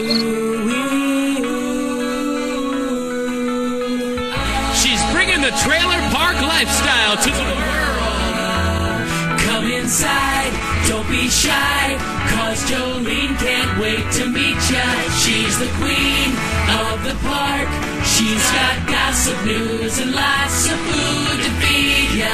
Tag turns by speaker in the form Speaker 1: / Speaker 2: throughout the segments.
Speaker 1: She's bringing the trailer park lifestyle to the world.
Speaker 2: Come inside, don't be shy, cause Jolene can't wait to meet ya. She's the queen of the park. She's got gossip news and lots of food to feed ya.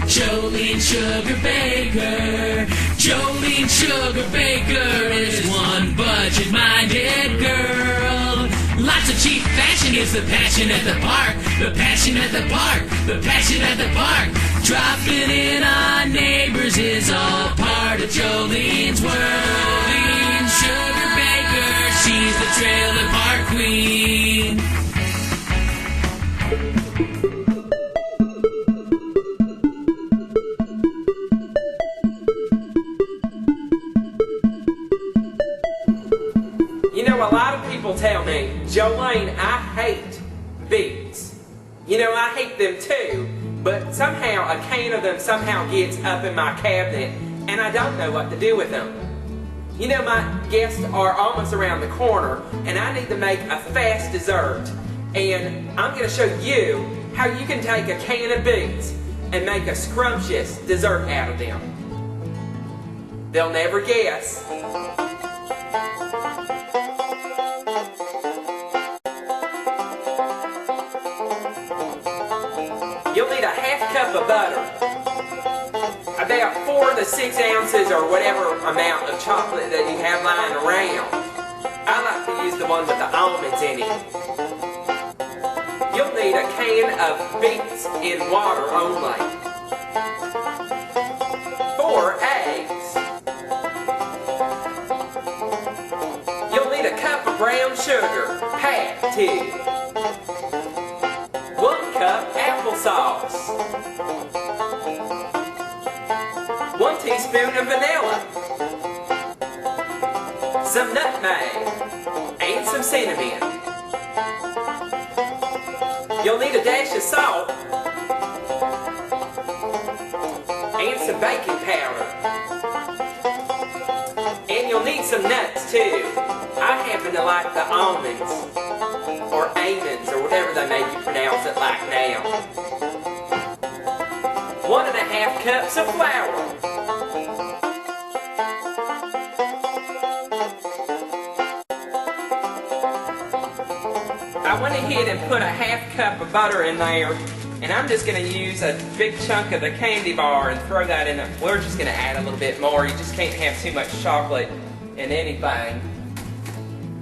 Speaker 2: Jolene Sugarbaker. Jolene Sugarbaker is one budget-minded girl. Lots of cheap fashion is the passion at the park. The passion at the park. The passion at the park. Dropping in on neighbors is all part of Jolene's world. Jolene Sugarbaker, she's the trailer park queen.
Speaker 3: You know, a lot of people tell me, Jolene, I hate Beets. You know, I hate them too, but somehow a can of them somehow gets up in my cabinet and I don't know what to do with them. You know, my guests are almost around the corner and I need to make a fast dessert. And I'm going to show you how you can take a can of Beets and make a scrumptious dessert out of them. They'll never guess. You'll need a half cup of butter, about 4 to 6 ounces or whatever amount of chocolate that you have lying around. I like to use the one with the almonds in it. You'll need a can of beets in water only. 4 eggs. You'll need a cup of brown sugar, packed too. 1 cup applesauce. 1 teaspoon of vanilla. Some nutmeg. And some cinnamon. You'll need a dash of salt. And some baking powder. And you'll need some nuts too. I happen to like the almonds, or almonds, or whatever they make you pronounce it like now. 1½ cups of flour. I went ahead and put a ½ cup of butter in there, and I'm just going to use a big chunk of the candy bar and throw that in there. We're just going to add a little bit more. You just can't have too much chocolate in anything.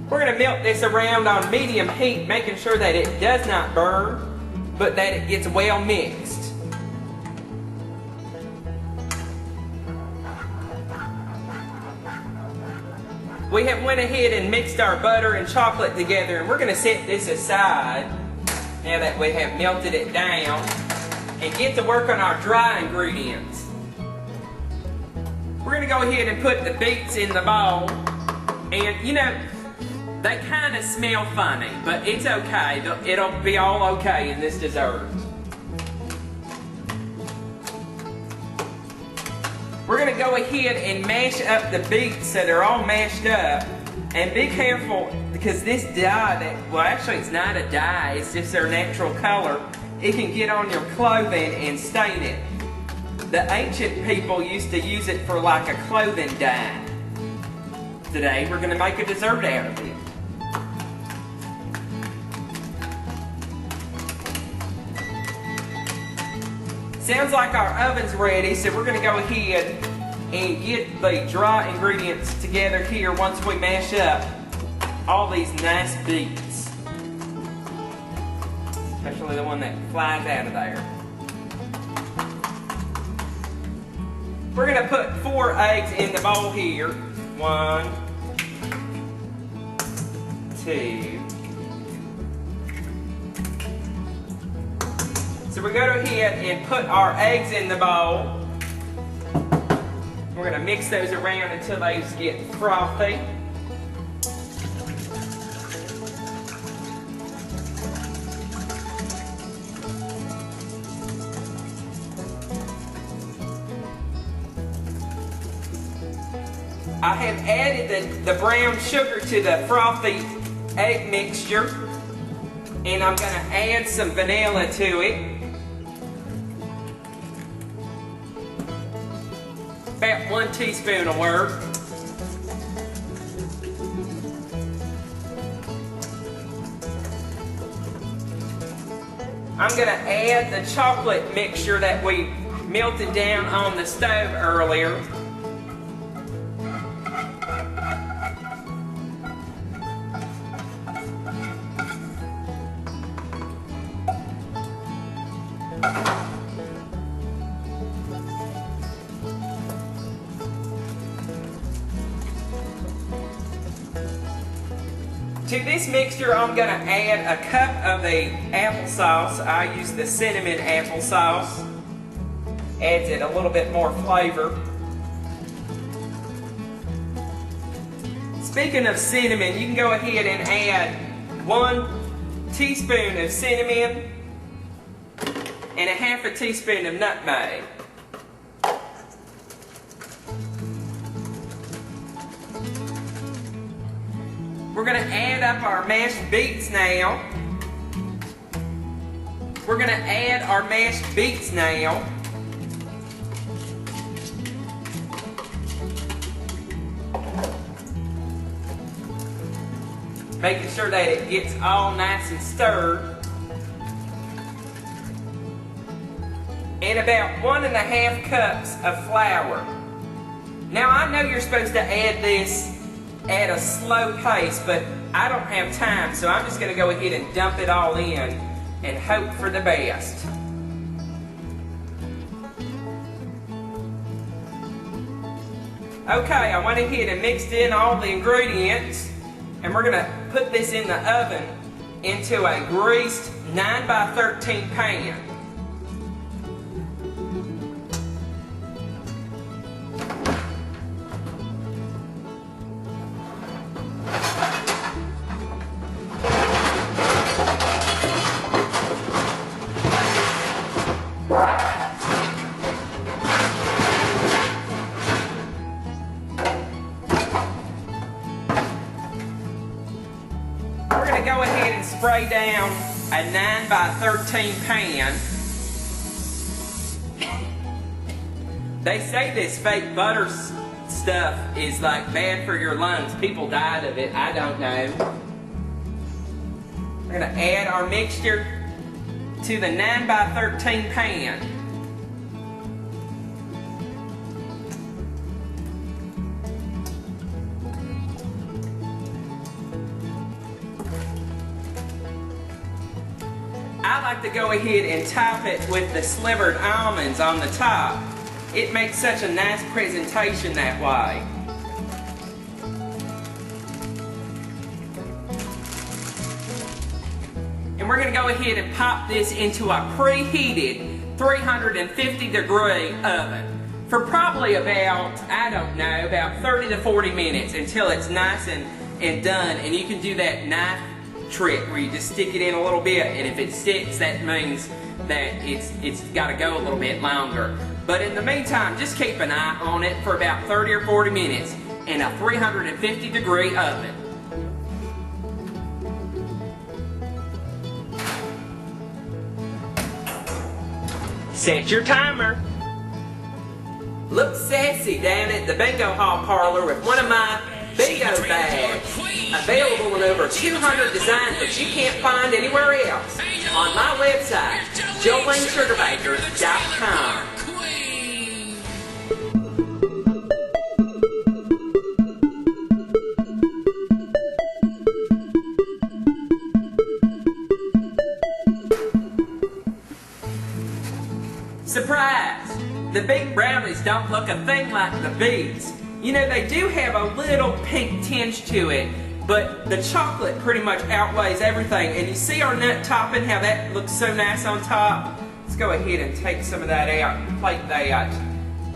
Speaker 3: We're going to melt this around on medium heat, making sure that it does not burn, but that it gets well mixed. We have went ahead and mixed our butter and chocolate together, and we're going to set this aside now that we have melted it down and get to work on our dry ingredients. We're going to go ahead and put the beets in the bowl, and you know, they kind of smell funny, but it's okay. It'll be all okay in this dessert. We're going to go ahead and mash up the beets so they're all mashed up. And be careful, because this dye, well actually it's not a dye, it's just their natural color. It can get on your clothing and stain it. The ancient people used to use it for like a clothing dye. Today we're going to make a dessert out of it. Sounds like our oven's ready, so we're going to go ahead and get the dry ingredients together here once we mash up all these nice beets. Especially the one that flies out of there. We're going to put 4 eggs in the bowl here. 1, 2. So we're going to go ahead and put our eggs in the bowl. We're going to mix those around until they get frothy. I have added the brown sugar to the frothy egg mixture, and I'm going to add some vanilla to it. About 1 teaspoon of worth. I'm going to add the chocolate mixture that we melted down on the stove earlier. To this mixture, I'm going to add a cup of the applesauce. I use the cinnamon applesauce. Adds it a little bit more flavor. Speaking of cinnamon, you can go ahead and add 1 teaspoon of cinnamon and a half a teaspoon of nutmeg. We're going to add up our mashed beets now. We're going to add our mashed beets now. Making sure that it gets all nice and stirred. And about 1½ cups of flour. Now I know you're supposed to add this at a slow pace, but I don't have time, so I'm just going to go ahead and dump it all in and hope for the best. Okay, I went ahead and mixed in all the ingredients, and we're going to put this in the oven into a greased 9x13 pan. Go ahead and spray down a 9x13 pan. They say this fake butter stuff is like bad for your lungs. People died of it. I don't know. We're going to add our mixture to the 9x13 pan. I like to go ahead and top it with the slivered almonds on the top. It makes such a nice presentation that way. And we're going to go ahead and pop this into a preheated 350-degree oven for probably about, I don't know, about 30 to 40 minutes until it's nice and done. And you can do that knife trick where you just stick it in a little bit, and if it sticks, that means that it's got to go a little bit longer. But in the meantime, just keep an eye on it for about 30 or 40 minutes in a 350-degree oven. Set your timer. Look sassy down at the bingo hall parlor with one of my bingo bags, available in over 200 designs that you can't find anywhere else on my website, JoleneSugarbaker.com. Surprise! The Beet Brownies don't look a thing like the Beets. You know, they do have a little pink tinge to it, but the chocolate pretty much outweighs everything. And you see our nut topping, how that looks so nice on top? Let's go ahead and take some of that out and plate that.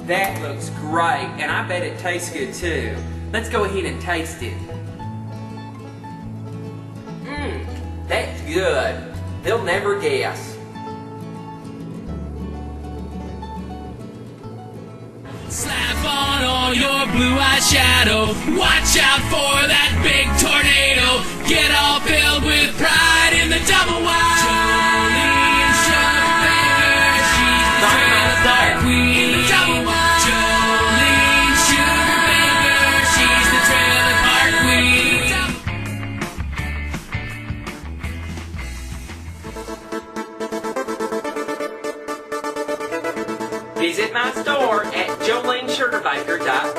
Speaker 3: That looks great, and I bet it tastes good too. Let's go ahead and taste it. That's good. They'll never guess.
Speaker 2: Slap on all your blue eyeshadow. Watch out for that big tornado. Get all filled with pride in the double wide. Jolene Sugarbaker, she's the trailer park queen. In the double wide. Jolene Sugarbaker, she's the trailer park queen.
Speaker 3: Visit my store at jolenesugarbaker.com.